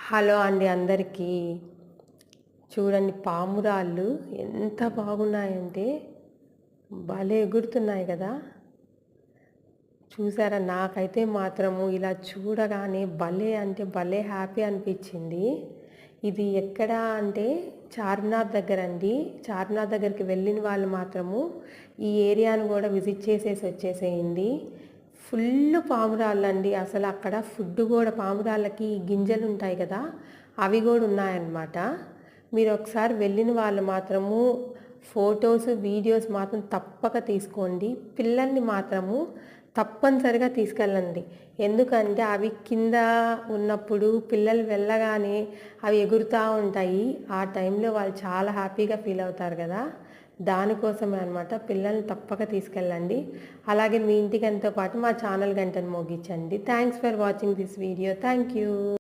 Hello అండి అందరికీ. చూడండి పామురాళ్ళు ఎంత బాగున్నాయంటే భలే ఎగురుతున్నాయి కదా. చూసారా, నాకైతే మాత్రము ఇలా చూడగానే భలే అంటే భలే హ్యాపీ అనిపించింది. ఇది ఎక్కడ అంటే చార్మినార్ దగ్గర అండి. చార్మినార్ దగ్గరికి వెళ్ళిన వాళ్ళు మాత్రము ఈ ఏరియాను కూడా విజిట్ చేసేసి వచ్చేసేయండి. ఫుల్ పామురాళ్ళండి. అసలు అక్కడ ఫుడ్ కూడా పామురాళ్ళకి గింజలు ఉంటాయి కదా, అవి కూడా ఉన్నాయన్నమాట. మీరు ఒకసారి వెళ్ళిన వాళ్ళు మాత్రము ఫొటోస్ వీడియోస్ మాత్రం తప్పక తీసుకోండి. పిల్లల్ని మాత్రము తప్పనిసరిగా తీసుకెళ్ళండి. ఎందుకంటే అవి కింద ఉన్నప్పుడు పిల్లలు వెళ్ళగానే అవి ఎగురుతూ ఉంటాయి. ఆ టైంలో వాళ్ళు చాలా హ్యాపీగా ఫీల్ అవుతారు కదా. దానికోసమే అనమాట. పిల్లల్ని తప్పక తీసుకెళ్ళండి. అలాగే మీ ఇంటికంతో పాటు మా ఛానల్ గంటను మోగించండి. Thanks for watching this video. Thank you.